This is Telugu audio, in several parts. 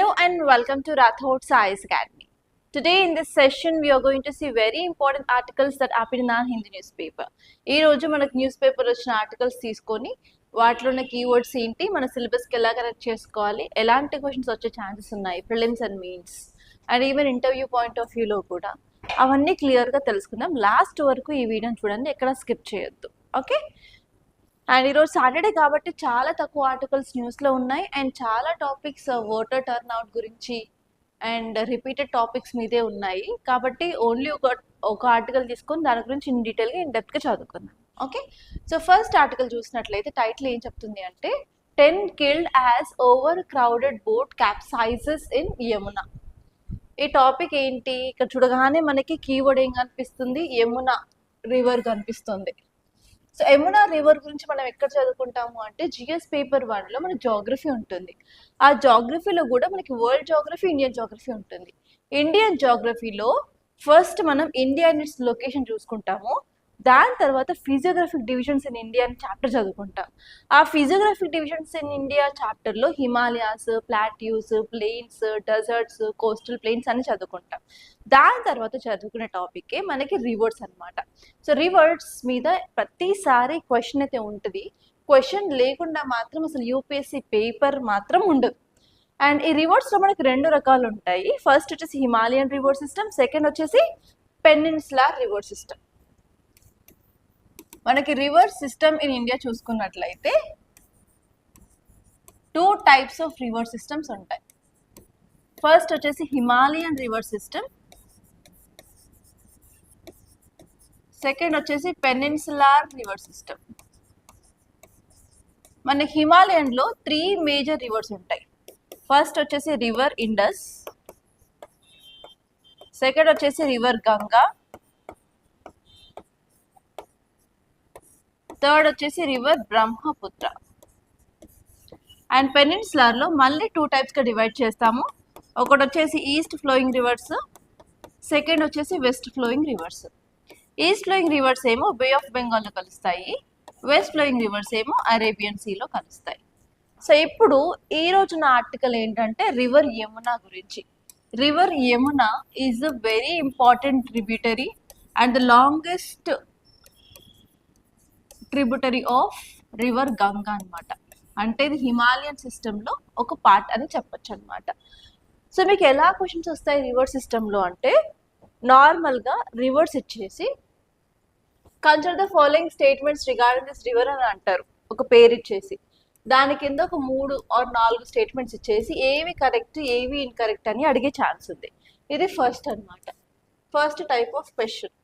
Hello and welcome to Rathod Science Academy. Today in this session we are going to see very important articles that appeared in our Hindi newspaper. ఈ రోజు మనకు న్యూస్ పేపర్ వచ్చిన ఆర్టికల్స్ తీసుకొని వాటిలో ఉన్న కీవర్డ్స్ ఏంటి, మన సిలబస్కి ఎలా కనెక్ట్ చేసుకోవాలి, ఎలాంటి క్వశ్చన్స్ వచ్చే ఛాన్సెస్ ఉన్నాయి, prelims and mains and even interview point of వ్యూలో కూడా అవన్నీ క్లియర్గా తెలుసుకుందాం. లాస్ట్ వరకు ఈ వీడియోని చూడండి, ఎక్కడ స్కిప్ చేయొద్దు. ఓకే, అండ్ ఈరోజు సాటర్డే కాబట్టి చాలా తక్కువ ఆర్టికల్స్ న్యూస్లో ఉన్నాయి అండ్ చాలా టాపిక్స్ ఓటర్ టర్న్ అవుట్ గురించి అండ్ రిపీటెడ్ టాపిక్స్ మీదే ఉన్నాయి. కాబట్టి ఓన్లీ ఒక ఆర్టికల్ తీసుకొని దాని గురించి ఇన్ డీటెయిల్గా ఇన్ డెప్త్గా చదువుకుందాం. ఓకే, సో ఫస్ట్ ఆర్టికల్ చూసినట్లయితే టైటిల్ ఏం చెప్తుంది అంటే 10 killed as overcrowded boat capsizes in Yamuna. ఈ టాపిక్ ఏంటి, ఇక్కడ చూడగానే మనకి కీవర్డ్ ఏం కనిపిస్తుంది, యమునా రివర్ కనిపిస్తుంది. సో యమునా రివర్ గురించి మనం ఎక్కడ చదువుకుంటాము అంటే జిఎస్ పేపర్ 1లో మన జాగ్రఫీ ఉంటుంది. ఆ జాగ్రఫీలో కూడా మనకి వరల్డ్ జాగ్రఫీ, ఇండియన్ జాగ్రఫీ ఉంటుంది. ఇండియన్ జాగ్రఫీలో ఫస్ట్ మనం ఇండియా అండ్ ఇట్స్ లొకేషన్ చూసుకుంటాము. దాని తర్వాత ఫిజియోగ్రఫిక్ డివిజన్స్ ఇన్ ఇండియా అని చాప్టర్ చదువుకుంటాం. ఆ ఫిజియోగ్రఫిక్ డివిజన్స్ ఇన్ ఇండియా చాప్టర్లో Himalayas, plateaus, plains, deserts, coastal plains అని చదువుకుంటాం. దాని తర్వాత చదువుకునే టాపికే మనకి రివర్స్ అనమాట. సో రివర్స్ మీద ప్రతిసారి క్వశ్చన్ అయితే ఉంటుంది. క్వశ్చన్ లేకుండా మాత్రం అసలు యూపీఎస్సీ పేపర్ మాత్రం ఉండదు. అండ్ ఈ రివర్స్లో మనకి 2 రకాలు ఉంటాయి. ఫస్ట్ వచ్చేసి హిమాలయన్ రివర్ సిస్టమ్, సెకండ్ వచ్చేసి పెనిన్సులార్ రివర్ సిస్టమ్. మనకి రివర్ సిస్టమ్ ఇన్ ఇండియా చూసుకున్నట్లయితే 2 types ఆఫ్ రివర్ సిస్టమ్స్ ఉంటాయి. ఫస్ట్ వచ్చేసి హిమాలయన్ రివర్ సిస్టమ్, సెకండ్ వచ్చేసి పెనిన్సులార్ రివర్ సిస్టమ్. మన హిమాలయన్లో 3 మేజర్ రివర్స్ ఉంటాయి. ఫస్ట్ వచ్చేసి రివర్ ఇండస్, సెకండ్ వచ్చేసి రివర్ గంగా, థర్డ్ వచ్చేసి రివర్ బ్రహ్మపుత్ర. అండ్ పెనిన్సులార్లో మళ్ళీ 2 typesగా డివైడ్ చేస్తాము. ఒకటి వచ్చేసి ఈస్ట్ ఫ్లోయింగ్ రివర్స్, సెకండ్ వచ్చేసి west flowing reverse. East flowing reverse ఏమో బే ఆఫ్ బెంగాల్లో కలుస్తాయి, వెస్ట్ ఫ్లోయింగ్ రివర్స్ ఏమో అరేబియన్ సీలో కలుస్తాయి. సో ఇప్పుడు ఈ రోజున ఆర్టికల్ ఏంటంటే రివర్ యమునా గురించి. River Yamuna is a very important tributary and the longest tributary of river Ganga అనమాట. అంటే ఇది హిమాలయన్ సిస్టంలో ఒక పార్ట్ అని చెప్పొచ్చు అనమాట. సో మీకు ఎలా క్వశ్చన్స్ వస్తాయి రివర్ సిస్టంలో అంటే, నార్మల్గా రివర్స్ ఇచ్చేసి consider the following statements regarding this river అని అంటారు. ఒక పేరు ఇచ్చేసి దాని కింద ఒక 3 or 4 స్టేట్మెంట్స్ ఇచ్చేసి ఏవి కరెక్ట్ ఏవి ఇన్కరెక్ట్ అని అడిగే ఛాన్స్ ఉంది. ఇది ఫస్ట్ అనమాట, first type of question.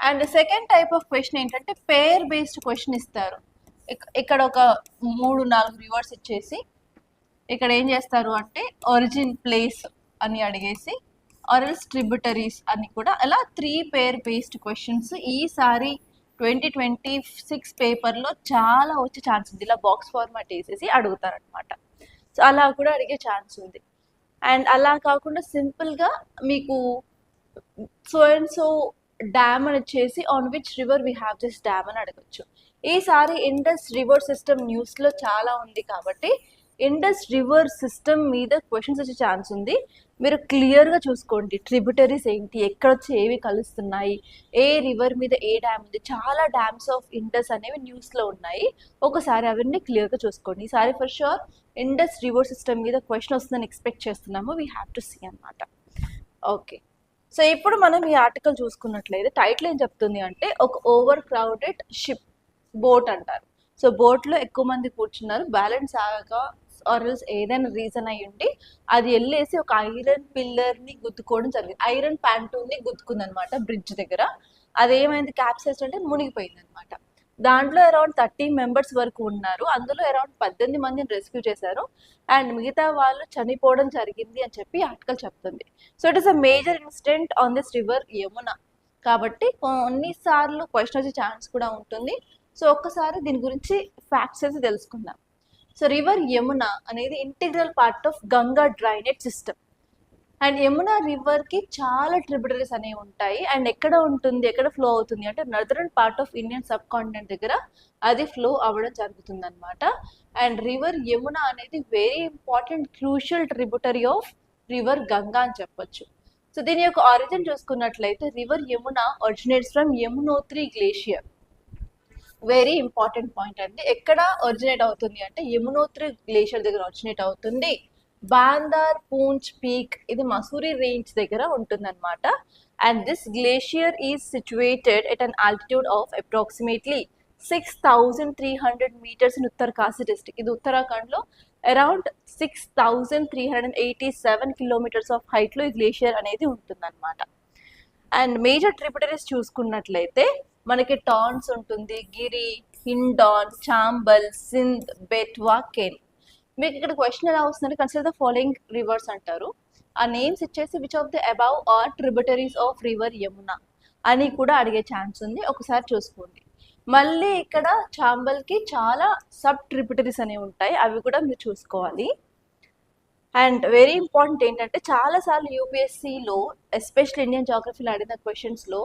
And second type of question ఏంటంటే పేర్ బేస్డ్ క్వశ్చన్ ఇస్తారు. ఇక్కడ ఒక 3-4 రివర్స్ ఇచ్చేసి ఇక్కడ ఏం చేస్తారు అంటే ఒరిజిన్ ప్లేస్ అని అడిగేసి ఆర్ఎల్స్ ట్రిబ్యూటరీస్ అని కూడా, అలా 3 పేర్ బేస్డ్ క్వశ్చన్స్ ఈసారి 2026 పేపర్లో చాలా వచ్చే ఛాన్స్ ఉంది. ఇలా బాక్స్ ఫార్మాట్ వేసేసి అడుగుతారనమాట. సో అలా కూడా అడిగే ఛాన్స్ ఉంది. అండ్ అలా కాకుండా సింపుల్గా మీకు సో అండ్ సో డ్యామ్ అని వచ్చేసి on which river we have this dam అని అడగచ్చు. ఈసారి ఇండస్ రివర్ సిస్టమ్ న్యూస్లో చాలా ఉంది కాబట్టి ఇండస్ రివర్ సిస్టమ్ మీద క్వశ్చన్స్ వచ్చే ఛాన్స్ ఉంది. మీరు క్లియర్గా చూసుకోండి ట్రిబ్యూటరీస్ ఏంటి, ఎక్కడ వచ్చి ఏవి కలుస్తున్నాయి, ఏ రివర్ మీద ఏ డ్యామ్ ఉంది. చాలా డ్యామ్స్ ఆఫ్ ఇండస్ అనేవి న్యూస్లో ఉన్నాయి. ఒకసారి అవన్నీ క్లియర్గా చూసుకోండి. ఈసారి for sure Indus river system మీద క్వశ్చన్ వస్తుందని ఎక్స్పెక్ట్ చేస్తున్నాము. వీ హ్యావ్ టు సీ అనమాట. ఓకే, సో ఇప్పుడు మనం ఈ ఆర్టికల్ చూసుకున్నట్లయితే టైటిల్ ఏం చెప్తుంది అంటే ఒక ఓవర్ క్రౌడెడ్ షిప్, బోట్ అంటారు. సో బోట్లో ఎక్కువ మంది కూర్చున్నారు, బ్యాలెన్స్ ఆగక ఆర్ఎల్స్ ఏదైనా రీజన్ అయి ఉండి అది వెళ్ళేసి ఒక ఐరన్ పిల్లర్ని గుద్దుకోవడం జరిగింది. ఐరన్ ప్యాంటూని గుద్దుకుంది అనమాట బ్రిడ్జ్ దగ్గర. అదేమైంది, క్యాప్సైజ్ అంటే మునిగిపోయింది అనమాట. దాంట్లో అరౌండ్ 30 members వరకు ఉన్నారు. అందులో అరౌండ్ 18 మందిని రెస్క్యూ చేశారు అండ్ మిగతా వాళ్ళు చనిపోవడం జరిగింది అని చెప్పి ఆర్టికల్ చెప్తుంది. So it is a major incident on this river Yamuna. కాబట్టి కొన్నిసార్లు క్వశ్చన్ వచ్చే ఛాన్స్ కూడా ఉంటుంది. సో ఒక్కసారి దీని గురించి ఫ్యాక్ట్స్ అయితే తెలుసుకుందాం. సో రివర్ యమునా అనేది integral part of Ganga drainage system. And Yamuna river కి చాలా ట్రిబ్యూటరీస్ అనేవి ఉంటాయి. అండ్ ఎక్కడ ఉంటుంది, ఎక్కడ ఫ్లో అవుతుంది అంటే northern part of Indian sub continent దగ్గర అది ఫ్లో అవ్వడం జరుగుతుంది అనమాట. అండ్ రివర్ యమునా అనేది very important crucial tributary of river Ganga అని చెప్పొచ్చు. సో దీని యొక్క ఆరిజిన్ చూసుకున్నట్లయితే river Yamuna originates from Yamunotri glacier. Very important point అండి. ఎక్కడ ఒరిజినేట్ అవుతుంది అంటే యమునోత్రి గ్లేషియర్ దగ్గర ఒరిజినేట్ అవుతుంది. బాందార్ పూంచ్ పీక్ ఇది మసూరి రేంజ్ దగ్గర ఉంటుందన్నమాట. And this glacier is situated at an altitude of approximately 6,300 meters in Uttarkashi district. ఇది ఉత్తరాఖండ్లో అరౌండ్ 6,387 kilometers ఆఫ్ హైట్లో ఈ గ్లేషియర్ అనేది ఉంటుందన్నమాట. అండ్ మేజర్ ట్రిబ్యూటరీస్ చూసుకున్నట్లయితే మనకి టాన్స్ ఉంటుంది, గిరి, హిండాన్, చాంబల్, సింధ్, బెట్వా, కెన్. మీకు ఇక్కడ క్వశ్చన్ ఎలా వస్తుందంటే కన్సిడర్ ద ఫాలోయింగ్ రివర్స్ అంటారు. ఆ నేమ్స్ ఇచ్చేసి which of the above are tributaries of river Yamuna అని కూడా అడిగే ఛాన్స్ ఉంది. ఒకసారి చూసుకోండి. మళ్ళీ ఇక్కడ చాంబల్కి చాలా సబ్ ట్రిబ్యూటరీస్ అనేవి ఉంటాయి, అవి కూడా మీరు చూసుకోవాలి. అండ్ వెరీ ఇంపార్టెంట్ ఏంటంటే చాలాసార్లు యూపీఎస్సీలో ఎస్పెషల్ ఇండియన్ జాగ్రఫీలో అడిగిన క్వశ్చన్స్లో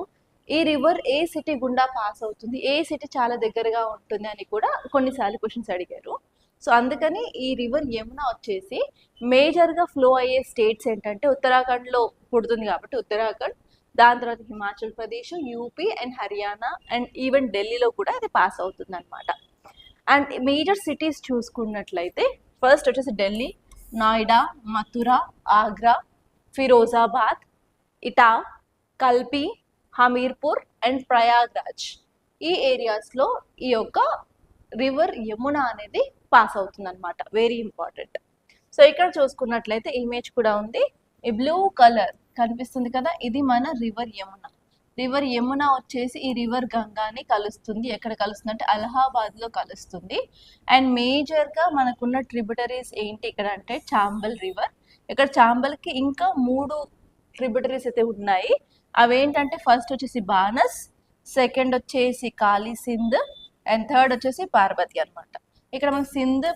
ఈ రివర్ ఏ సిటీ గుండా పాస్ అవుతుంది, ఏ సిటీ చాలా దగ్గరగా ఉంటుంది అని కూడా కొన్నిసార్లు క్వశ్చన్స్ అడిగారు. సో అందుకని ఈ రివర్ యమునా వచ్చేసి మేజర్గా ఫ్లో అయ్యే స్టేట్స్ ఏంటంటే ఉత్తరాఖండ్లో పుడుతుంది కాబట్టి ఉత్తరాఖండ్, దాని తర్వాత Himachal Pradesh, UP and Haryana and even ఢిల్లీలో కూడా ఇది పాస్ అవుతుంది అనమాట. అండ్ మేజర్ సిటీస్ చూసుకున్నట్లయితే ఫస్ట్ వచ్చేసి ఢిల్లీ, నోయిడా, మథురా, ఆగ్రా, ఫిరోజాబాద్, ఇటా, కల్పి, హమీర్పూర్ అండ్ ప్రయాగ్రాజ్. ఈ ఏరియాస్లో ఈ యొక్క రివర్ యమునా అనేది పాస్ అవుతుంది అనమాట. Very important. సో ఇక్కడ చూసుకున్నట్లయితే ఇమేజ్ కూడా ఉంది, ఈ బ్లూ కలర్ కనిపిస్తుంది కదా, ఇది మన రివర్ యమునా. రివర్ యమునా వచ్చేసి ఈ రివర్ గంగాని కలుస్తుంది. ఎక్కడ కలుస్తుంది అంటే అలహాబాద్లో కలుస్తుంది. అండ్ మేజర్గా మనకున్న ట్రిబ్యూటరీస్ ఏంటి ఇక్కడ అంటే చాంబల్ రివర్. ఇక్కడ చాంబల్కి ఇంకా 3 ట్రిబ్యూటరీస్ అయితే ఉన్నాయి. అవేంటంటే ఫస్ట్ వచ్చేసి బానస్, సెకండ్ వచ్చేసి కాళీ సింధ్ అండ్ థర్డ్ వచ్చేసి పార్వతి అనమాట. ఇక్కడ మనకి సింధ్,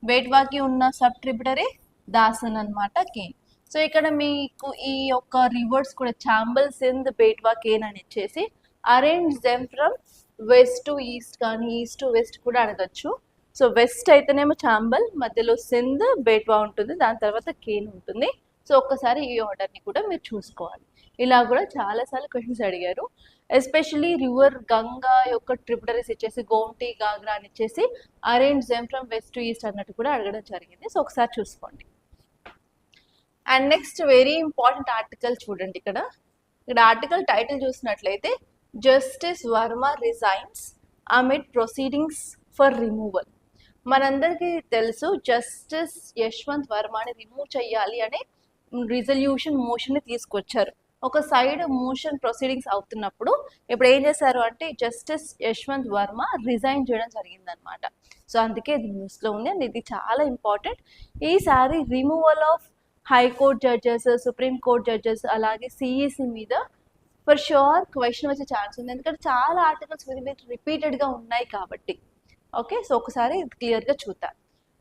బేట్వాకి ఉన్న సబ్ ట్రిబ్యూటరీ దాసన్ అనమాట, కేన్. సో ఇక్కడ మీకు ఈ యొక్క రివర్స్ కూడా చాంబల్, సింధ్, బేట్వా, కేన్ అని ఇచ్చేసి arrange them from west to east కానీ ఈస్ట్ టు వెస్ట్ కూడా అడగచ్చు. సో వెస్ట్ అయితేనేమో చాంబల్, మధ్యలో సింధ్, బేట్వా ఉంటుంది, దాని తర్వాత కేన్ ఉంటుంది. సో ఒక్కసారి ఈ ఆర్డర్ని కూడా మీరు చూసుకోవాలి. ఇలా కూడా చాలాసార్లు క్వశ్చన్స్ అడిగారు. ఎస్పెషల్లీ రివర్ గంగా యొక్క ట్రిబ్యూటరీస్ ఇచ్చేసి గోమ్టీ, గాగ్రా అని ఇచ్చేసి arrange them from west to east అన్నట్టు కూడా అడగడం జరిగింది. సో ఒకసారి చూసుకోండి. And next very important article చూడండి. ఇక్కడ ఆర్టికల్ టైటిల్ చూసినట్లయితే justice Varma resigns amid proceedings for removal. మనందరికీ తెలుసు జస్టిస్ యశ్వంత్ వర్మని రిమూవ్ చేయాలి అనే రిజల్యూషన్ మోషన్ని తీసుకొచ్చారు. ఒక సైడ్ మోషన్ ప్రొసీడింగ్స్ అవుతున్నప్పుడు ఇప్పుడు ఏం చేశారు అంటే జస్టిస్ యశ్వంత్ వర్మ రిజైన్ చేయడం జరిగిందనమాట. సో అందుకే ఇది న్యూస్లో ఉంది అండ్ ఇది చాలా ఇంపార్టెంట్. ఈసారి removal of high court judges, supreme court judges అలాగే సిఈసి మీద ఫర్ షూర్ క్వశ్చన్ వచ్చే ఛాన్స్ ఉంది, ఎందుకంటే చాలా ఆర్టికల్స్ మీద రిపీటెడ్గా ఉన్నాయి కాబట్టి. ఓకే, సో ఒకసారి క్లియర్గా చూద్దాం.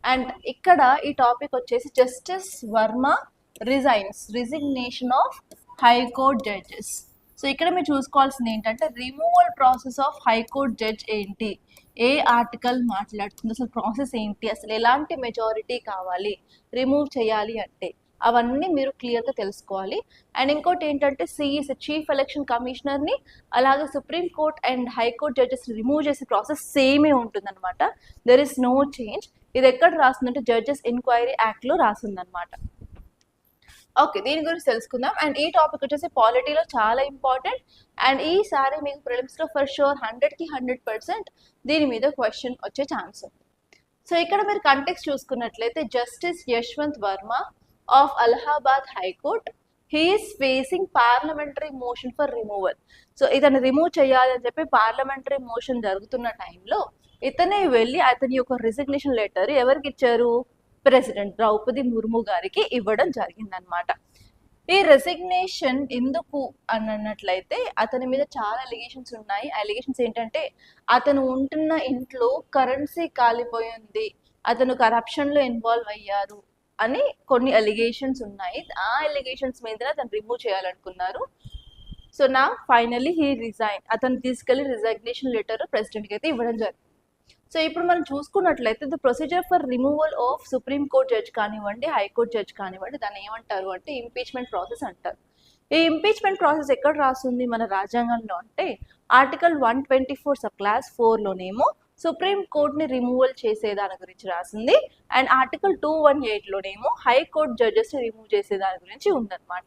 అండ్ ఇక్కడ ఈ టాపిక్ వచ్చేసి justice Varma resignation of high court judges. So ఇక్కడ మీరు చూసుకోవాల్సింది ఏంటంటే removal process of high court judge ఏంటి, ఏ ఆర్టికల్ మాట్లాడుతుంది, అసలు ప్రాసెస్ ఏంటి, అసలు ఎలాంటి మెజారిటీ కావాలి రిమూవ్ చేయాలి అంటే అవన్నీ మీరు క్లియర్గా తెలుసుకోవాలి. అండ్ ఇంకోటి ఏంటంటే సిఈసి చీఫ్ ఎలక్షన్ కమిషనర్ని అలాగే supreme court and high court judges remove చేసే ప్రాసెస్ సేమే ఉంటుందన్నమాట. There is no change. ఇది ఎక్కడ రాస్తుందంటే జడ్జెస్ ఎంక్వైరీ యాక్ట్లో రాస్తుందన్నమాట. ఓకే, దీని గురించి తెలుసుకుందాం. అండ్ ఈ టాపిక్ వచ్చేసి పాలిటీలో చాలా ఇంపార్టెంట్. అండ్ ఈసారి మీకు ప్రిలిమ్స్లో ఫర్ షూర్ 100కి 100% దీని మీద క్వశ్చన్ వచ్చే ఛాన్స్ ఉంది. సో ఇక్కడ మీరు కంటెక్స్ట్ చూసుకున్నట్లయితే justice Yashwant Varma of Allahabad high court he is facing parliamentary motion for removal. So ఇతను రిమూవ్ చేయాలని చెప్పి పార్లమెంటరీ మోషన్ జరుగుతున్న టైంలో ఇతనే వెళ్ళి అతని యొక్క రిజిగ్నేషన్ లెటర్ ఎవరికి ఇచ్చారు, ప్రెసిడెంట్ ద్రౌపది ముర్ము గారికి ఇవ్వడం జరిగిందనమాట. ఈ రెసిగ్నేషన్ ఎందుకు అని అన్నట్లయితే అతని మీద చాలా అలిగేషన్స్ ఉన్నాయి. అలిగేషన్స్ ఏంటంటే అతను ఉంటున్న ఇంట్లో కరెన్సీ కాలిపోయింది, అతను కరప్షన్లో ఇన్వాల్వ్ అయ్యారు, అని కొన్ని అలిగేషన్స్ ఉన్నాయి. ఆ అలిగేషన్స్ మీద అతను రిమూవ్ చేయాలనుకున్నారు. సో నా ఫైనల్లీ హీ రిజైన్. అతను తీసుకెళ్లి రిజైగ్నేషన్ లెటర్ ప్రెసిడెంట్కి అయితే ఇవ్వడం జరిగింది. సో ఇప్పుడు మనం చూసుకున్నట్లయితే the procedure for removal of supreme court judge కానివ్వండి, హైకోర్ట్ జడ్జ్ కానివ్వండి, దాన్ని ఏమంటారు అంటే ఇంపీచ్మెంట్ ప్రాసెస్ అంటారు. ఈ ఇంపీచ్మెంట్ ప్రాసెస్ ఎక్కడ రాస్తుంది మన రాజ్యాంగంలో అంటే ఆర్టికల్ 124 సబ్ క్లాస్ 4లోనేమో సుప్రీం కోర్ట్ని రిమూవల్ చేసే దాని గురించి రాసింది, అండ్ ఆర్టికల్ 218లోనేమో హైకోర్ట్ జడ్జెస్ని రిమూవ్ చేసే దాని గురించి ఉందన్నమాట.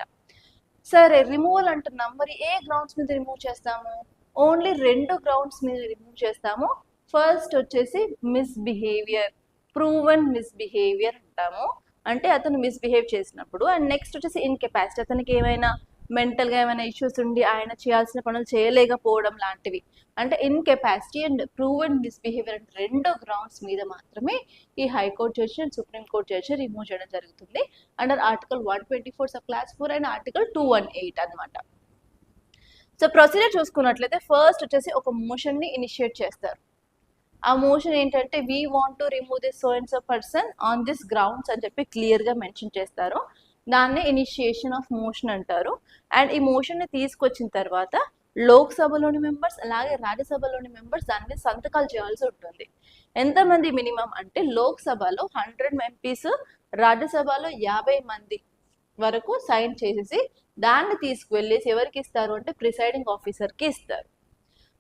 సరే, రిమూవల్ అంటున్నాం, మరి ఏ గ్రౌండ్స్ మీద రిమూవ్ చేస్తాము? ఓన్లీ 2 గ్రౌండ్స్ మీద రిమూవ్ చేస్తాము. ఫస్ట్ వచ్చేసి మిస్బిహేవియర్, ప్రూవెన్ మిస్బిహేవియర్ అంటాము, అంటే అతను మిస్బిహేవ్ చేసినప్పుడు. అండ్ నెక్స్ట్ వచ్చేసి ఇన్కెపాసిటీ, అతనికి ఏమైనా మెంటల్గా ఏమైనా ఇష్యూస్ ఉండి ఆయన చేయాల్సిన పనులు చేయలేకపోవడం లాంటివి, అంటే ఇన్కెపాసిటీ అండ్ ప్రూవెన్ మిస్బిహేవియర్ అంటే 2 గ్రౌండ్స్ మీద మాత్రమే ఈ high court judge and supreme court judge remove చేయడం జరుగుతుంది under article 124 sub class 4 and article 218 అనమాట. సో ప్రొసీజర్ చూసుకున్నట్లయితే ఫస్ట్ వచ్చేసి ఒక మోషన్ని ఇనిషియేట్ చేస్తారు. ఆ మోషన్ ఏంటంటే we want to remove this so and so person on this grounds అని చెప్పి క్లియర్గా మెన్షన్ చేస్తారు. దాన్నే ఇనిషియేషన్ ఆఫ్ మోషన్ అంటారు. అండ్ ఈ మోషన్ని తీసుకొచ్చిన తర్వాత లోక్సభలోని మెంబర్స్ అలాగే రాజ్యసభలోని మెంబర్స్ దాని మీద సంతకాలు చేయాల్సి ఉంటుంది. ఎంతమంది మినిమం అంటే లోక్సభలో 100 ఎంపీస్, రాజ్యసభలో 50 మంది వరకు సైన్ చేసేసి దాన్ని తీసుకువెళ్ళేసి ఎవరికి ఇస్తారు అంటే ప్రిసైడింగ్ ఆఫీసర్కి ఇస్తారు.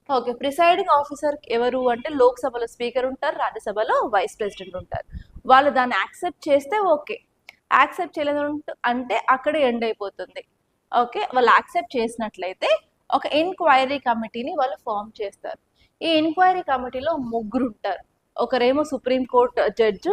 ఓకే, ప్రిసైడింగ్ ఆఫీసర్ ఎవరు అంటే లోక్సభలో స్పీకర్ ఉంటారు, రాజ్యసభలో వైస్ ప్రెసిడెంట్ ఉంటారు. వాళ్ళు దాన్ని యాక్సెప్ట్ చేస్తే ఓకే, యాక్సెప్ట్ చేయలేదు అంటే అక్కడే ఎండ్ అయిపోతుంది. ఓకే, వాళ్ళు యాక్సెప్ట్ చేసినట్లయితే ఒక ఎంక్వైరీ కమిటీని వాళ్ళు ఫామ్ చేస్తారు. ఈ ఎంక్వైరీ కమిటీలో 3 ఉంటారు. ఒకరేమో సుప్రీం కోర్ట్ జడ్జి,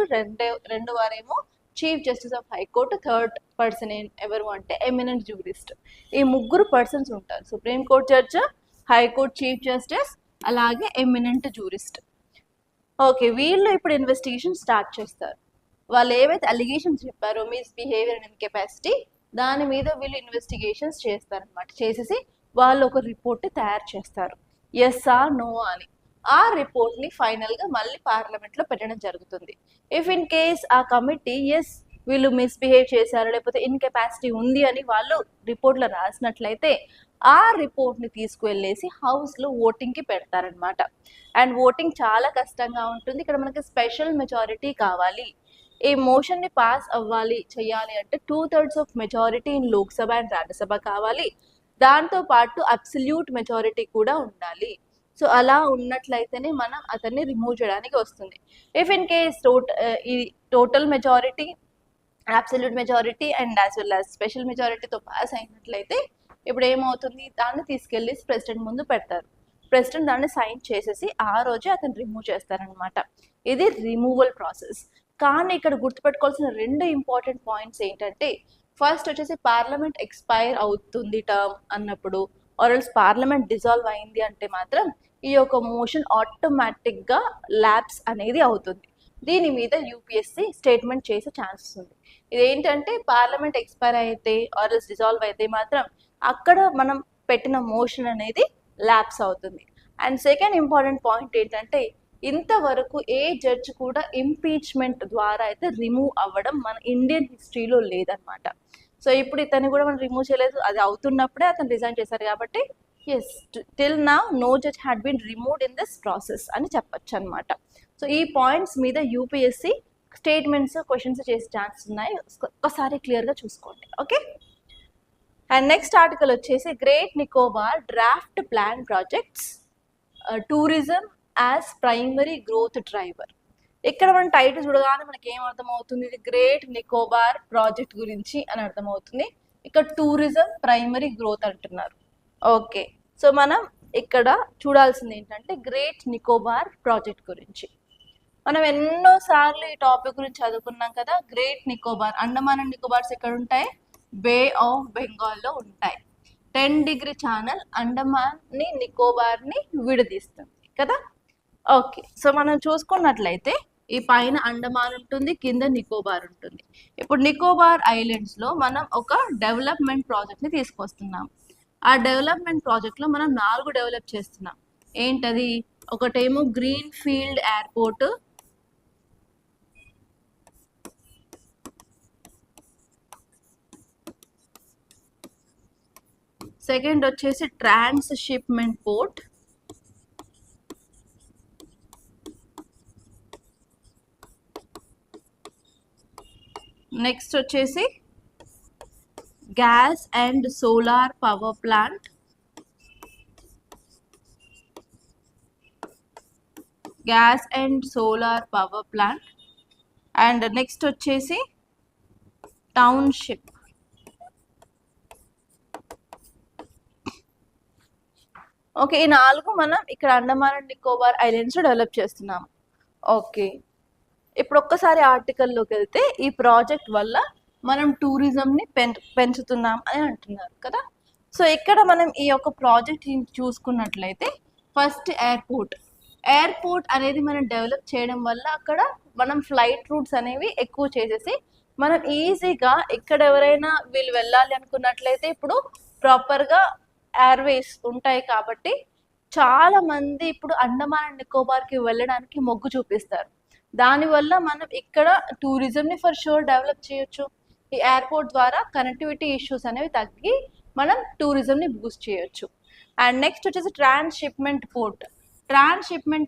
రెండు వారేమో chief justice of high court, third person ఎవరు అంటే ఎమినెంట్ జ్యూరిస్ట్. ఈ 3 పర్సన్స్ ఉంటారు, supreme court judge, high court chief justice, అలాగే ఎమినెంట్ జ్యూరిస్ట్. ఓకే, వీళ్ళు ఇప్పుడు ఇన్వెస్టిగేషన్ స్టార్ట్ చేస్తారు. వాళ్ళు ఏవైతే అలిగేషన్స్ చెప్పారో మిస్బిహేవియర్ అండ్ ఇన్కెపాసిటీ, దాని మీద వీళ్ళు ఇన్వెస్టిగేషన్స్ చేస్తారనమాట. చేసేసి వాళ్ళు ఒక రిపోర్ట్ తయారు చేస్తారు, ఎస్ ఆర్ నో అని. ఆ రిపోర్ట్ని ఫైనల్గా మళ్ళీ పార్లమెంట్లో పెట్టడం జరుగుతుంది. ఇఫ్ ఇన్ కేస్ ఆ కమిటీ ఎస్ వీళ్ళు మిస్బిహేవ్ చేశారు లేకపోతే ఇన్కెపాసిటీ ఉంది అని వాళ్ళు రిపోర్ట్లో రాసినట్లయితే ఆ రిపోర్ట్ని తీసుకువెళ్ళేసి హౌస్లో ఓటింగ్కి పెడతారనమాట. అండ్ ఓటింగ్ చాలా కష్టంగా ఉంటుంది. ఇక్కడ మనకి స్పెషల్ మెజారిటీ కావాలి. ఈ మోషన్ని పాస్ అవ్వాలి చేయాలి అంటే 2/3 of majority in Lok Sabha and Rajya Sabha కావాలి. దాంతో పాటు అబ్సల్యూట్ మెజారిటీ కూడా ఉండాలి. సో అలా ఉన్నట్లయితేనే మనం అతన్ని రిమూవ్ చేయడానికి వస్తుంది. ఇఫ్ ఇన్ కేస్ ఈ total majority, absolute majority and as well as special మెజారిటీతో పాస్ అయినట్లయితే ఇప్పుడు ఏమవుతుంది, దాన్ని తీసుకెళ్ళి ప్రెసిడెంట్ ముందు పెడతారు. ప్రెసిడెంట్ దాన్ని సైన్ చేసేసి ఆ రోజే అతను రిమూవ్ చేస్తారనమాట. ఇది రిమూవల్ ప్రాసెస్. కానీ ఇక్కడ గుర్తుపెట్టుకోవాల్సిన 2 ఇంపార్టెంట్ పాయింట్స్ ఏంటంటే, ఫస్ట్ వచ్చేసి పార్లమెంట్ ఎక్స్పైర్ అవుతుంది టర్మ్ అన్నప్పుడు, ఆర్ఎల్స్ పార్లమెంట్ డిజాల్వ్ అయింది అంటే మాత్రం ఈ యొక్క మోషన్ ఆటోమేటిక్గా ల్యాప్స్ అనేది అవుతుంది. దీని మీద యూపీఎస్సీ స్టేట్మెంట్ చేసే ఛాన్సెస్ ఉంది. ఇదేంటంటే పార్లమెంట్ ఎక్స్పైర్ అయితే ఆర్ఎల్స్ డిజాల్వ్ అయితే మాత్రం అక్కడ మనం పెట్టిన మోషన్ అనేది ల్యాప్స్ అవుతుంది. అండ్ సెకండ్ ఇంపార్టెంట్ పాయింట్ ఏంటంటే, ఇంతవరకు ఏ జడ్జ్ కూడా ఇంపీచ్మెంట్ ద్వారా అయితే రిమూవ్ అవ్వడం మన ఇండియన్ హిస్టరీలో లేదనమాట. సో ఇప్పుడు ఇతన్ని కూడా మనం రిమూవ్ చేయలేదు, అది అవుతున్నప్పుడే అతను రిజైన్ చేశారు కాబట్టి still now no judge had been removed in this process అని చెప్పచ్చు అనమాట. సో ఈ పాయింట్స్ మీద యూపీఎస్సీ స్టేట్మెంట్స్ క్వశ్చన్స్ చేసే ఛాన్సెస్ ఉన్నాయి, ఒకసారి క్లియర్గా చూసుకోండి. ఓకే, అండ్ నెక్స్ట్ ఆర్టికల్ వచ్చేసి great Nicobar draft plan projects tourism as primary growth driver. ఇక్కడ మనం టైటిల్ చూడగానే మనకి ఏం అర్థమవుతుంది, ఇది గ్రేట్ నికోబార్ ప్రాజెక్ట్ గురించి అని అర్థమవుతుంది. ఇక్కడ టూరిజం ప్రైమరీ గ్రోత్ అంటున్నారు. ఓకే, సో మనం ఇక్కడ చూడాల్సింది ఏంటంటే గ్రేట్ నికోబార్ ప్రాజెక్ట్ గురించి. మనం ఎన్నోసార్లు ఈ టాపిక్ గురించి చదువుకున్నాం కదా. గ్రేట్ నికోబార్, అండమాన్ అండ్ నికోబార్స్ ఎక్కడ ఉంటాయి, బే ఆఫ్ బెంగాల్లో ఉంటాయి. 10 డిగ్రీ ఛానల్ అండమాన్ని నికోబార్ని విడదీస్తుంది కదా. ఓకే, సో మనం చూసుకున్నట్లయితే ఈ పైన అండమాన్ ఉంటుంది, కింద నికోబార్ ఉంటుంది. ఇప్పుడు నికోబార్ ఐలాండ్స్లో మనం ఒక డెవలప్మెంట్ ప్రాజెక్ట్ని తీసుకొస్తున్నాం. ఆ డెవలప్మెంట్ ప్రాజెక్ట్లో మనం 4 డెవలప్ చేస్తున్నాం. ఏంటది, ఒకటేమో గ్రీన్ ఫీల్డ్ ఎయిర్పోర్ట్, సెకండ్ వచ్చేసి ట్రాన్స్‌షిప్‌మెంట్ పోర్ట్. నెక్స్ట్ వచ్చేసి gas and solar power plant. Gas and solar power plant. And next వచ్చేసి టౌన్షిప్. ఓకే, ఈ 4 మనం ఇక్కడ అండమాన్ అండ్ నికోబార్ ఐలాండ్స్లో డెవలప్ చేస్తున్నాం. ఓకే, ఇప్పుడు ఒక్కసారి ఆర్టికల్లోకి వెళ్తే ఈ ప్రాజెక్ట్ వల్ల మనం టూరిజంని పెంచుతున్నాం అని అంటున్నారు కదా. సో ఇక్కడ మనం ఈ యొక్క ప్రాజెక్ట్ చూసుకున్నట్లయితే ఫస్ట్ ఎయిర్పోర్ట్ అనేది మనం డెవలప్ చేయడం వల్ల అక్కడ మనం ఫ్లైట్ రూట్స్ అనేవి ఎక్కువ చేసేసి మనం ఈజీగా ఇక్కడ ఎవరైనా వీళ్ళు వెళ్ళాలి అనుకున్నట్లయితే ఇప్పుడు ప్రాపర్గా ఎయిర్వేస్ ఉంటాయి కాబట్టి చాలా మంది ఇప్పుడు అండమాన్ అండ్ నికోబార్కి వెళ్ళడానికి మొగ్గు చూపిస్తారు. దానివల్ల మనం ఇక్కడ టూరిజంని ఫర్ షూర్ డెవలప్ చేయొచ్చు. ఈ ఎయిర్పోర్ట్ ద్వారా కనెక్టివిటీ ఇష్యూస్ అనేవి తగ్గి మనం టూరిజంని బూస్ట్ చేయొచ్చు. అండ్ నెక్స్ట్ వచ్చేసి ట్రాన్స్‌షిప్‌మెంట్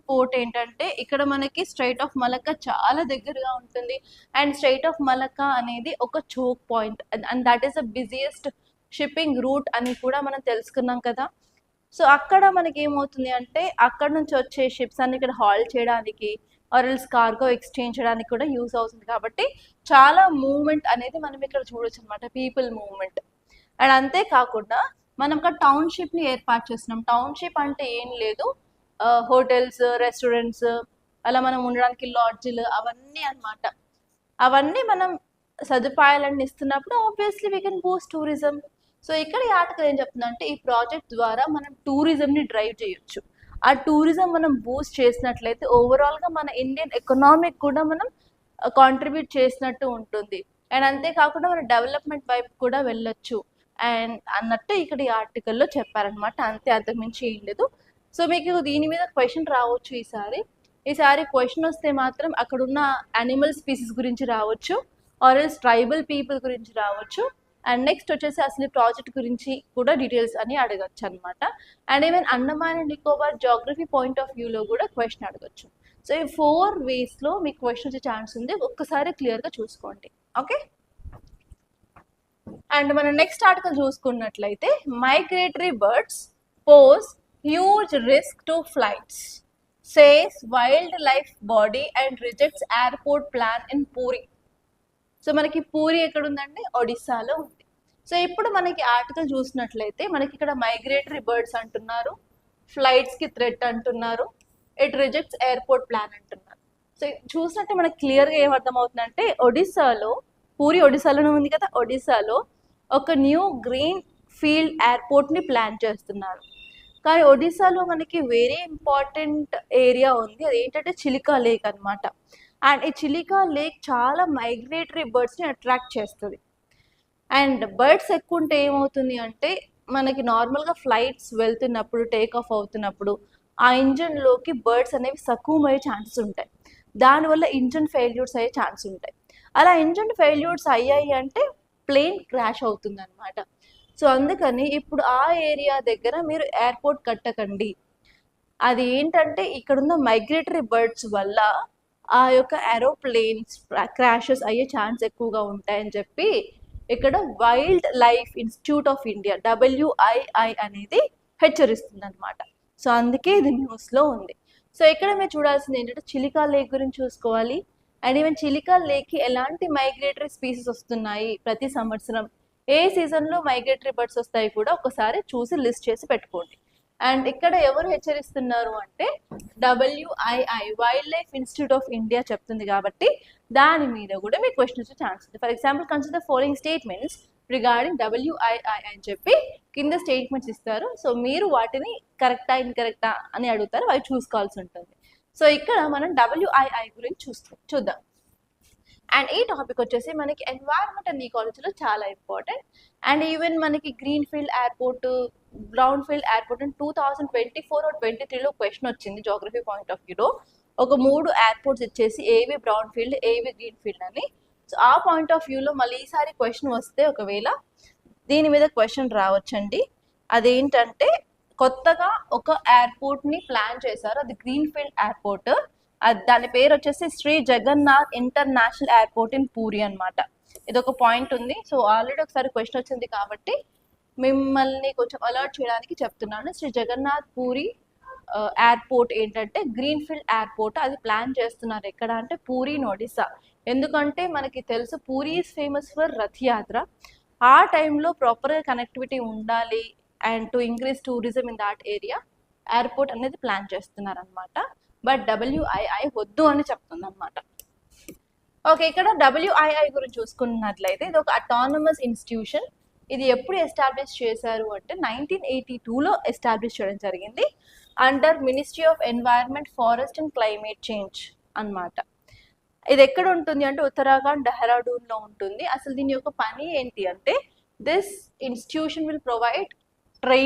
పోర్ట్ ఏంటంటే ఇక్కడ మనకి స్ట్రైట్ ఆఫ్ మలక్కా చాలా దగ్గరగా ఉంటుంది. అండ్ స్ట్రైట్ ఆఫ్ మలక్కా అనేది ఒక choke point and that is the busiest shipping route అని కూడా మనం తెలుసుకున్నాం కదా. సో అక్కడ మనకి ఏమవుతుంది అంటే అక్కడ నుంచి వచ్చే షిప్స్ అన్ని ఇక్కడ హాల్ చేయడానికి ఆర్ఎల్స్ కార్గో ఎక్స్చేంజ్ చేయడానికి కూడా యూజ్ అవుతుంది. కాబట్టి చాలా మూవ్మెంట్ అనేది మనం ఇక్కడ చూడొచ్చు అనమాట, పీపుల్ మూవ్మెంట్. అండ్ అంతేకాకుండా మనం ఇక్కడ టౌన్షిప్ని ఏర్పాటు చేస్తున్నాం. టౌన్షిప్ అంటే ఏం లేదు, హోటల్స్, రెస్టారెంట్స్, అలా మనం ఉండడానికి లాడ్జిలు అవన్నీ అనమాట. అవన్నీ మనం సదుపాయాలన్నీ ఇస్తున్నప్పుడు obviously we can Boost tourism. So ఇక్కడ ఈ ఆర్టికల్ ఏం చెప్తుందంటే ఈ ప్రాజెక్ట్ ద్వారా మనం టూరిజంని డ్రైవ్ చేయొచ్చు. ఆ టూరిజం మనం బూస్ట్ చేసినట్లయితే ఓవరాల్గా మన ఇండియన్ ఎకనామిక్ కూడా మనం కాంట్రిబ్యూట్ చేసినట్టు ఉంటుంది. అండ్ అంతేకాకుండా మన డెవలప్మెంట్ వైపు కూడా వెళ్ళొచ్చు అండ్ అన్నట్టు ఇక్కడ ఈ ఆర్టికల్లో చెప్పారనమాట. అంతే, అంతకుమించి ఏం లేదు. సో మీకు దీని మీద క్వశ్చన్ రావచ్చు ఈసారి క్వశ్చన్ వస్తే మాత్రం అక్కడున్న యానిమల్ స్పీసీస్ గురించి రావచ్చు, ఆర్ఎల్స్ ట్రైబల్ పీపుల్ గురించి రావచ్చు. అండ్ నెక్స్ట్ వచ్చేసి అసలు ప్రాజెక్ట్ గురించి కూడా డీటెయిల్స్ అని అడగచ్చు అనమాట. And even Andaman and Nicobar geography point of వ్యూలో కూడా క్వశ్చన్ అడగచ్చు. సో ఈ 4 వేస్లో మీకు క్వశ్చన్ వచ్చే ఛాన్స్ ఉంది, ఒక్కసారి క్లియర్గా చూసుకోండి. ఓకే, అండ్ మనం నెక్స్ట్ ఆర్టికల్ చూసుకున్నట్లయితే migratory birds pose huge risk to flights, says wild life body and rejects airport plan in puri. So మనకి పూరి ఎక్కడ ఉందండి, ఒడిస్సాలో ఉంది. సో ఇప్పుడు మనకి ఆర్టికల్ చూసినట్లయితే మనకి ఇక్కడ మైగ్రేటరీ బర్డ్స్ అంటున్నారు, ఫ్లైట్స్కి థ్రెట్ అంటున్నారు, ఇట్ రిజెక్ట్స్ ఎయిర్పోర్ట్ ప్లాన్ అంటున్నారు. సో చూసినట్టే మనకి క్లియర్గా ఏమర్థమవుతుందంటే పూరి ఒడిస్సాలోనే ఉంది కదా, ఒడిస్సాలో ఒక న్యూ గ్రీన్ ఫీల్డ్ ఎయిర్పోర్ట్ని ప్లాన్ చేస్తున్నారు. కానీ ఒడిస్సాలో మనకి వెరీ ఇంపార్టెంట్ ఏరియా ఉంది, అది ఏంటంటే చిలికా లేక్ అనమాట. అండ్ ఈ చిలికా లేక్ చాలా మైగ్రేటరీ బర్డ్స్ని అట్రాక్ట్ చేస్తుంది. అండ్ బర్డ్స్ ఎక్కువ ఉంటే ఏమవుతుంది అంటే మనకి నార్మల్గా ఫ్లైట్స్ వెళ్తున్నప్పుడు టేక్ ఆఫ్ అవుతున్నప్పుడు ఆ ఇంజన్లోకి బర్డ్స్ అనేవి సక్కువమయ్యే ఛాన్సెస్ ఉంటాయి. దానివల్ల ఇంజన్ ఫెయిల్యూర్స్ అయ్యే ఛాన్స్ ఉంటాయి. అలా ఇంజన్ ఫెయిల్యూర్స్ అయ్యాయి అంటే ప్లేన్ క్రాష్ అవుతుంది అనమాట. సో అందుకని ఇప్పుడు ఆ ఏరియా దగ్గర మీరు ఎయిర్పోర్ట్ కట్టకండి. అది ఏంటంటే ఇక్కడున్న మైగ్రేటరీ బర్డ్స్ వల్ల ఆ యొక్క ఏరోప్లేన్స్ క్రాషెస్ అయ్యే ఛాన్స్ ఎక్కువగా ఉంటాయని చెప్పి ఇక్కడ wild life institute of India WII అనేది హెచ్చరిస్తుంది అనమాట. సో అందుకే ఇది న్యూస్లో ఉంది. సో ఇక్కడ మీరు చూడాల్సింది ఏంటంటే చిలికా లేక్ గురించి చూసుకోవాలి. అండ్ ఈవెన్ చిలికా లేక్కి ఎలాంటి మైగ్రేటరీ స్పీసీస్ వస్తున్నాయి ప్రతి సంవత్సరం, ఏ సీజన్లో మైగ్రేటరీ బర్డ్స్ వస్తాయి కూడా ఒకసారి చూసి లిస్ట్ చేసి పెట్టుకోండి. అండ్ ఇక్కడ ఎవరు హెచ్చరిస్తున్నారు అంటే WII wild life institute of India చెప్తుంది కాబట్టి దాని మీద కూడా మీకు క్వశ్చన్ వచ్చే ఛాన్స్ ఉంది. For example consider following statements regarding WII అని చెప్పి కింద స్టేట్మెంట్స్ ఇస్తారు. సో మీరు వాటిని కరెక్టా ఇన్కరెక్టా అని అడుగుతారు, అవి చూసుకోవాల్సి ఉంటుంది. సో ఇక్కడ మనం WII గురించి చూద్దాం. అండ్ ఈ టాపిక్ వచ్చేసి మనకి ఎన్వైరన్మెంట్ అండ్ ఈకాలజీలో చాలా ఇంపార్టెంట్. అండ్ ఈవెన్ మనకి green field airport, brown field airport అని 2024 or 2023లో క్వశ్చన్ వచ్చింది జాగ్రఫీ పాయింట్ ఆఫ్ వ్యూలో. ఒక 3 ఎయిర్పోర్ట్స్ ఇచ్చేసి ఏవి బ్రౌన్ ఫీల్డ్, ఏవి గ్రీన్ ఫీల్డ్ అని. సో ఆ పాయింట్ ఆఫ్ వ్యూలో మళ్ళీ ఈసారి క్వశ్చన్ వస్తే ఒకవేళ దీని మీద క్వశ్చన్ రావచ్చండి. అదేంటంటే కొత్తగా ఒక ఎయిర్పోర్ట్ని ప్లాన్ చేశారు, అది గ్రీన్ఫీల్డ్ ఎయిర్పోర్ట్. దాని పేరు వచ్చేసి Shri Jagannath international airport in Puri అనమాట. ఇది ఒక పాయింట్ ఉంది. సో ఆల్రెడీ ఒకసారి క్వశ్చన్ వచ్చింది కాబట్టి మిమ్మల్ని కొంచెం అలర్ట్ చేయడానికి చెప్తున్నాను. శ్రీ జగన్నాథ్ పూరి ఎయిర్పోర్ట్ ఏంటంటే గ్రీన్ఫీల్డ్ ఎయిర్పోర్ట్, అది ప్లాన్ చేస్తున్నారు ఎక్కడ అంటే పూరి ఒడిస్సా. ఎందుకంటే మనకి తెలుసు puri is famous for Rath యాత్ర. ఆ టైంలో ప్రాపర్గా కనెక్టివిటీ ఉండాలి and to increase tourism in that area, airport అనేది ప్లాన్ చేస్తున్నారు అనమాట. బట్ WII వద్దు అని చెప్తుంది అనమాట. ఓకే, ఇక్కడ WII గురించి చూసుకున్నట్లయితే ఇది ఒక అటానమస్ ఇన్స్టిట్యూషన్. ఇది ఎప్పుడు ఎస్టాబ్లిష్ చేశారు అంటే 1982లో ఎస్టాబ్లిష్ చేయడం జరిగింది under ministry of environment, forest and climate change అన్నమాట. ఇది ఎక్కడ ఉంటుంది అంటే ఉత్తరాఖండ్ డెహ్రాడూన్లో ఉంటుంది. అసలు దీని యొక్క పని ఏంటి అంటే this institution will provide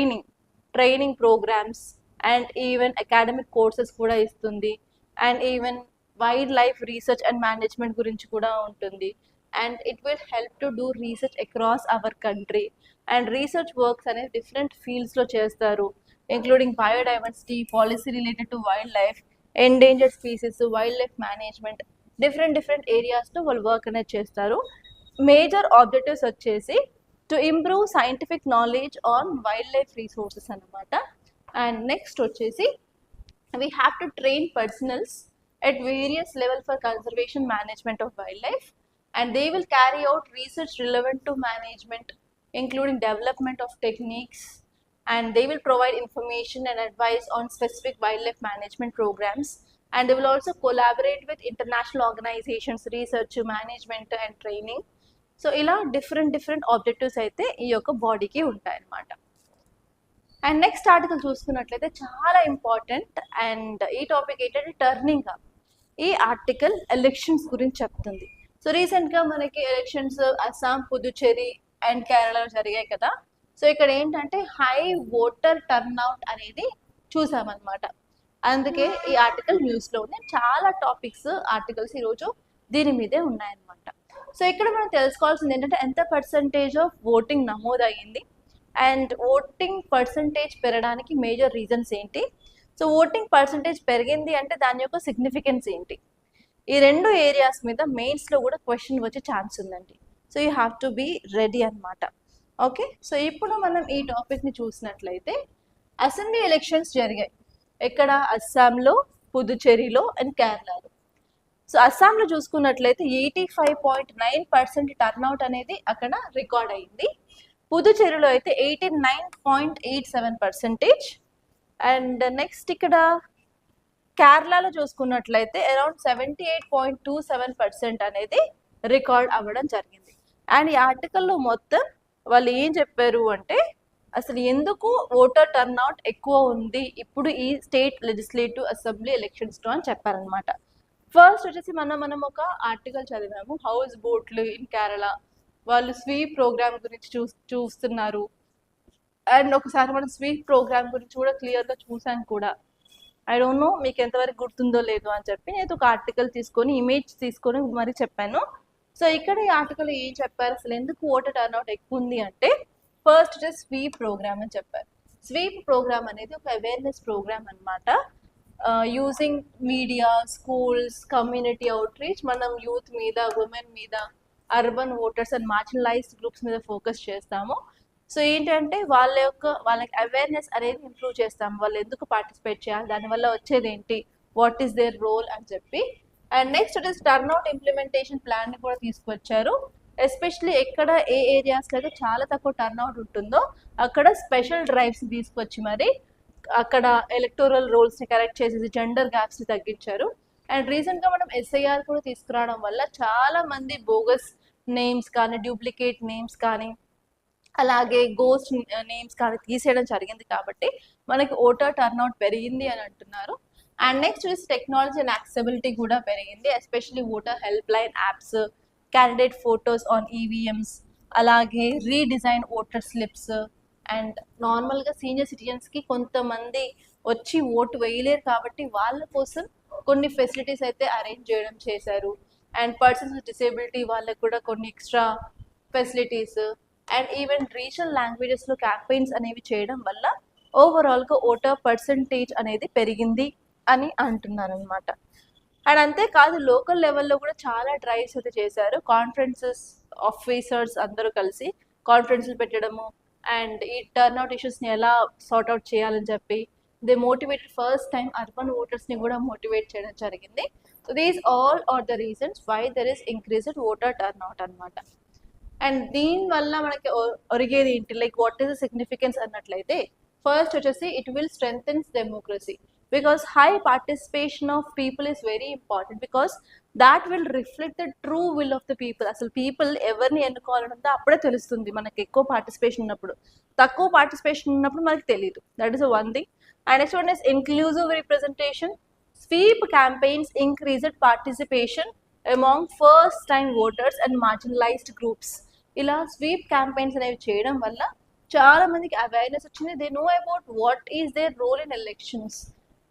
training programmes and even academic courses కూడా ఇస్తుంది. And even wildlife research and management గురించి కూడా ఉంటుంది. And it will help to do research across our country. And research works అనేది డిఫరెంట్ ఫీల్డ్స్లో చేస్తారు, including biodiversity, policy related to wildlife, endangered species, wildlife management, different ఏరియాస్లో వాళ్ళు వర్క్ అనేది చేస్తారు. మేజర్ ఆబ్జెక్టివ్స్ వచ్చేసి to improve scientific knowledge on wild life resources అన్నమాట. అండ్ నెక్స్ట్ వచ్చేసి we have to train personals at various level for conservation management of wildlife, and they will carry out research relevant to management, including development of techniques, and they will provide information and advice on specific wildlife management programs, and they will also collaborate with international organizations, research, management and training. So ila different objectives aithe ee yokka body ki untayi annamata. And next article చూసుకున్నట్లయితే చాలా ఇంపార్టెంట్ అండ్ ఈ టాపిక్ ఏంటంటే టర్నింగ్ అప్. ఈ ఆర్టికల్ ఎలక్షన్స్ గురించి చెప్తుంది. సో రీసెంట్గా మనకి ఎలక్షన్స్ అస్సాం, పుదుచ్చేరి అండ్ కేరళలో జరిగాయి కదా. సో ఇక్కడ ఏంటంటే హై ఓటర్ టర్న్అవుట్ అనేది చూసామన్నమాట. అందుకే ఈ ఆర్టికల్ న్యూస్లో ఉంది. చాలా ఆర్టికల్స్ ఈరోజు దీని మీదే ఉన్నాయన్నమాట. సో ఇక్కడ మనం తెలుసుకోవాల్సింది ఏంటంటే ఎంత పర్సంటేజ్ ఆఫ్ ఓటింగ్ నమోదయ్యింది అండ్ ఓటింగ్ పర్సంటేజ్ పెరగడానికి మేజర్ రీజన్స్ ఏంటి. సో ఓటింగ్ పర్సంటేజ్ పెరిగింది అంటే దాని యొక్క సిగ్నిఫికెన్స్ ఏంటి. ఈ రెండు ఏరియాస్ మీద మెయిన్స్లో కూడా క్వశ్చన్ వచ్చే ఛాన్స్ ఉందండి. So you have to be ready అనమాట. ఓకే, సో ఇప్పుడు మనం ఈ టాపిక్ని చూసినట్లయితే అసెంబ్లీ ఎలక్షన్స్ జరిగాయి ఎక్కడ, అస్సాంలో, పుదుచ్చేరిలో అండ్ కేరళలో. సో అస్సాంలో చూసుకున్నట్లయితే 85.9% టర్న్అవుట్ అనేది అక్కడ రికార్డ్ అయింది. పుదుచ్చేరిలో అయితే 89.87%. అండ్ నెక్స్ట్ ఇక్కడ కేరళలో చూసుకున్నట్లయితే అరౌండ్ 78.27% అనేది రికార్డ్ అవ్వడం జరిగింది. అండ్ ఈ ఆర్టికల్లో మొత్తం వాళ్ళు ఏం చెప్పారు అంటే అసలు ఎందుకు ఓటర్ టర్న్అవుట్ ఎక్కువ ఉంది ఇప్పుడు ఈ స్టేట్ లెజిస్లేటివ్ అసెంబ్లీ ఎలక్షన్స్లో అని చెప్పారనమాట. ఫస్ట్ వచ్చేసి మనం ఒక ఆర్టికల్ చదివాము, హౌస్ బోట్లు ఇన్ కేరళ, వాళ్ళు స్వీప్ ప్రోగ్రామ్ గురించి చూస్తున్నారు. అండ్ ఒకసారి మనం స్వీప్ ప్రోగ్రామ్ గురించి కూడా క్లియర్గా చూసాం కూడా. ఐ డోంట్ నో మీకు ఎంతవరకు గుర్తుందో లేదో అని చెప్పి నేను ఒక ఆర్టికల్ తీసుకొని ఇమేజ్ తీసుకొని మరి చెప్పాను. సో ఇక్కడ ఈ ఆర్టికల్ ఏం చెప్పారు, అసలు ఎందుకు ఓటర్ టర్న్అవుట్ ఎక్కువ ఉంది అంటే ఫస్ట్ వచ్చేసి స్వీప్ ప్రోగ్రామ్ అని చెప్పారు. స్వీప్ ప్రోగ్రామ్ అనేది ఒక అవేర్నెస్ ప్రోగ్రామ్ అనమాట. Using media, schools, community out reach, మనం యూత్ మీద, ఉమెన్ మీద, urban voters and marginalised groups మీద ఫోకస్ చేస్తాము. సో ఏంటంటే వాళ్ళకి అవేర్నెస్ అనేది ఇంప్రూవ్ చేస్తాము, వాళ్ళు ఎందుకు పార్టిసిపేట్ చేయాలి, దానివల్ల వచ్చేది ఏంటి, వాట్ ఈస్ దేర్ రోల్ అని చెప్పి. అండ్ నెక్స్ట్ వచ్చేసి టర్న్అవుట్ ఇంప్లిమెంటేషన్ ప్లాన్ని కూడా తీసుకొచ్చారు. ఎస్పెషలీ ఎక్కడ ఏ ఏరియాస్లో అయితే చాలా తక్కువ టర్న్అవుట్ ఉంటుందో అక్కడ స్పెషల్ డ్రైవ్స్ తీసుకొచ్చి మరి అక్కడ ఎలక్టోరల్ రోల్స్ని కరెక్ట్ చేసేసి జెండర్ గ్యాప్స్ని తగ్గించారు. అండ్ రీసెంట్గా మనం SIR కూడా తీసుకురావడం వల్ల చాలా మంది బోగస్ నేమ్స్ కానీ, డూప్లికేట్ నేమ్స్ కానీ, అలాగే గోస్ట్ నేమ్స్ కానీ తీసేయడం జరిగింది కాబట్టి మనకి ఓటర్ టర్న్అవుట్ పెరిగింది అని అంటున్నారు. అండ్ నెక్స్ట్ వచ్చేసి టెక్నాలజీ అండ్ యాక్సెసిబిలిటీ కూడా పెరిగింది. Especially voter help line apps, candidate photos on EVMs, అలాగే రీడిజైన్ ఓటర్ స్లిప్స్. అండ్ నార్మల్గా సీనియర్ సిటిజన్స్కి కొంతమంది వచ్చి ఓటు వేయలేరు కాబట్టి వాళ్ళ కోసం కొన్ని ఫెసిలిటీస్ అయితే అరేంజ్ చేయడం చేశారు. అండ్ పర్సన్స్ విత్ డిసేబిలిటీ వాళ్ళకు కూడా కొన్ని extra facilities. And even regional లాంగ్వేజెస్లో క్యాంపెయిన్స్ అనేవి చేయడం వల్ల ఓవరాల్గా ఓటర్ పర్సంటేజ్ అనేది పెరిగింది అని అంటున్నారు అనమాట. అండ్ అంతేకాదు లోకల్ లెవెల్లో కూడా చాలా డ్రైవ్స్ అయితే చేశారు. కాన్ఫరెన్సెస్ ఆఫీసర్స్ అందరూ కలిసి కాన్ఫరెన్స్లు పెట్టడము అండ్ ఈ టర్న్అవుట్ ఇష్యూస్ని ఎలా సార్ట్అవుట్ చేయాలని చెప్పి they motivated first time urban ఓటర్స్ని కూడా మోటివేట్ చేయడం జరిగింది. So these all are the reasons why there is increased voter turnout అనమాట. అండ్ దీనివల్ల మనకి ఒరిగేది ఏంటి, like what is the significance అన్నట్లయితే ఫస్ట్ వచ్చేసి it will strengthens democracy because high participation of people is very important because that will reflect the true will of the people. అసలు పీపుల్ ఎవరిని ఎన్నుకోవాలంటే అప్పుడే తెలుస్తుంది. మనకి ఎక్కువ పార్టిసిపేషన్ ఉన్నప్పుడు, తక్కువ పార్టిసిపేషన్ ఉన్నప్పుడు మనకి తెలియదు. That is one thing. And next one is inclusive representation. SVEEP campaigns increased participation among first time voters and marginalised groups. ఇలా స్వీప్ క్యాంపెయిన్స్ అనేవి చేయడం వల్ల చాలా మందికి అవేర్నెస్ వచ్చింది. They know about what is their role in elections.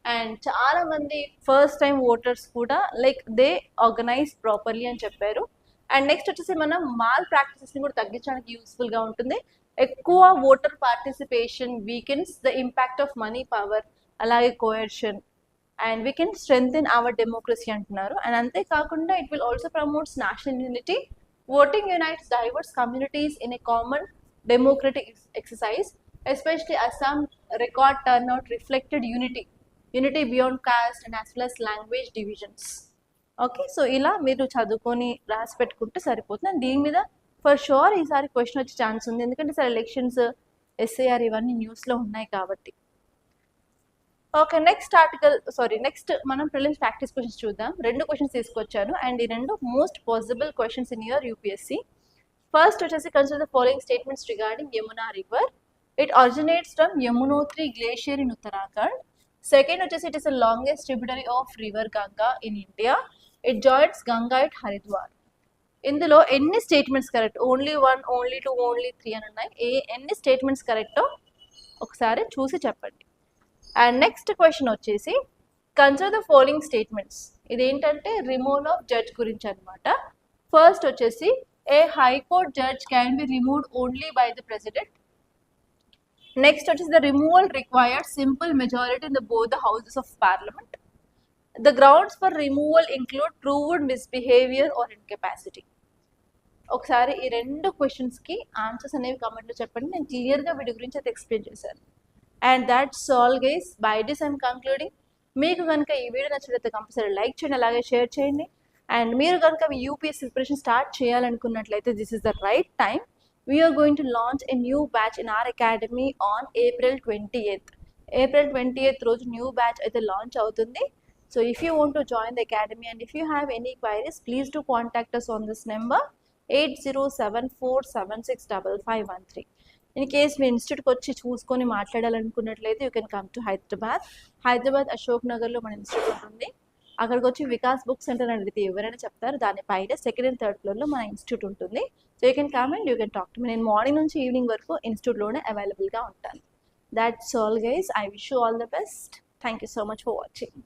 And చాలా మంది ఫస్ట్ టైం ఓటర్స్ కూడా లైక్ దే ఆర్గనైజ్ ప్రాపర్లీ అని చెప్పారు. అండ్ నెక్స్ట్ వచ్చేసి మనం మాల్ ప్రాక్టీసెస్ని కూడా తగ్గించడానికి యూస్ఫుల్గా ఉంటుంది. ఎక్కువ voter participation weakens the impact of money power, అలాగే coercion, and we can strengthen our democracy అంటున్నారు. అండ్ అంతేకాకుండా it will also promotes national unity. Voting unites diverse communities in a common democratic exercise, especially Assam record turnout reflected unity beyond caste and as well as language divisions. Okay, so ఇలా మీరు చదువుకొని రాసి పెట్టుకుంటే సరిపోతుంది. దీని మీద ఫర్ షూర్ ఈసారి క్వశ్చన్ వచ్చే ఛాన్స్ ఉంది, ఎందుకంటే సార్ ఎలక్షన్స్ ఎస్ఐఆర్ ఇవన్నీ న్యూస్లో ఉన్నాయి కాబట్టి. ఓకే, నెక్స్ట్ మనం ప్రిలిమ్స్ ప్రాక్టీస్ క్వశ్చన్స్ చూద్దాం. 2 క్వశ్చన్స్ తీసుకొచ్చాను అండ్ ఈ 2 most possible questions in your UPSC. First వచ్చేసి consider the following statements regarding Yamuna river. It originates from Yamunotri glacier in Uttarakhand. Second వచ్చేసి it is the longest tributary of river Ganga in India. It joins Ganga at Haridwar. ఇందులో ఎన్ని statements correct, only 1, only 2, only 3 అని ఉన్నాయి. ఎన్ని స్టేట్మెంట్స్ కరెక్టో ఒకసారి చూసి చెప్పండి. అండ్ నెక్స్ట్ క్వశ్చన్ వచ్చేసి కన్సిడర్ ద ఫాలోయింగ్ స్టేట్మెంట్స్. ఇదేంటంటే రిమూవల్ ఆఫ్ జడ్జ్ గురించి అనమాట. ఫస్ట్ వచ్చేసి a high court judge can be removed only by the president. Next వచ్చేసి the removal required simple majority in the both the houses of parliament. The grounds for removal include proved misbehaviour or incapacity. ఒకసారి ఈ 2 క్వశ్చన్స్కి ఆన్సర్స్ అనేవి కామెంట్లో చెప్పండి. నేను క్లియర్గా వీటి గురించి అయితే ఎక్స్ప్లెయిన్ చేశాను. And that's all guys, by this I'm concluding. మీకు కనుక ఈ వీడియో నచ్చినట్లయితే కంపల్సరీ లైక్ చేయండి, అలాగే షేర్ చేయండి. అండ్ మీరు కనుక మీ యూపీఎస్సీ ప్రిపరేషన్ స్టార్ట్ చేయాలనుకున్నట్లయితే this is the right time. We're going to launch a new batch in our academy on April 28th. April 28th రోజు న్యూ బ్యాచ్ అయితే లాంచ్ అవుతుంది. So if you want to join the academy and if you have any queries please to contact us on this number 8074765513. In case మీ ఇన్స్టిట్యూట్కి వచ్చి చూసుకొని మాట్లాడాలనుకున్నట్లయితే you can come to Hyderabad Ashok నగర్లో మన ఇన్స్టిట్యూట్ ఉంది. అక్కడికి వచ్చి వికాస్ బుక్ సెంటర్ అని అడిగితే ఎవరైనా చెప్తారు. దానిపైన సెకండ్ అండ్ థర్డ్ ఫ్లోర్లో మన ఇన్స్టిట్యూట్ ఉంటుంది. So you can come and you can talk to me. నేను మార్నింగ్ నుంచి ఈవినింగ్ వరకు ఇన్స్టిట్యూట్లోనే అవైలబుల్గా ఉంటాను. That's all guys. I wish you all the best. Thank you so much for watching.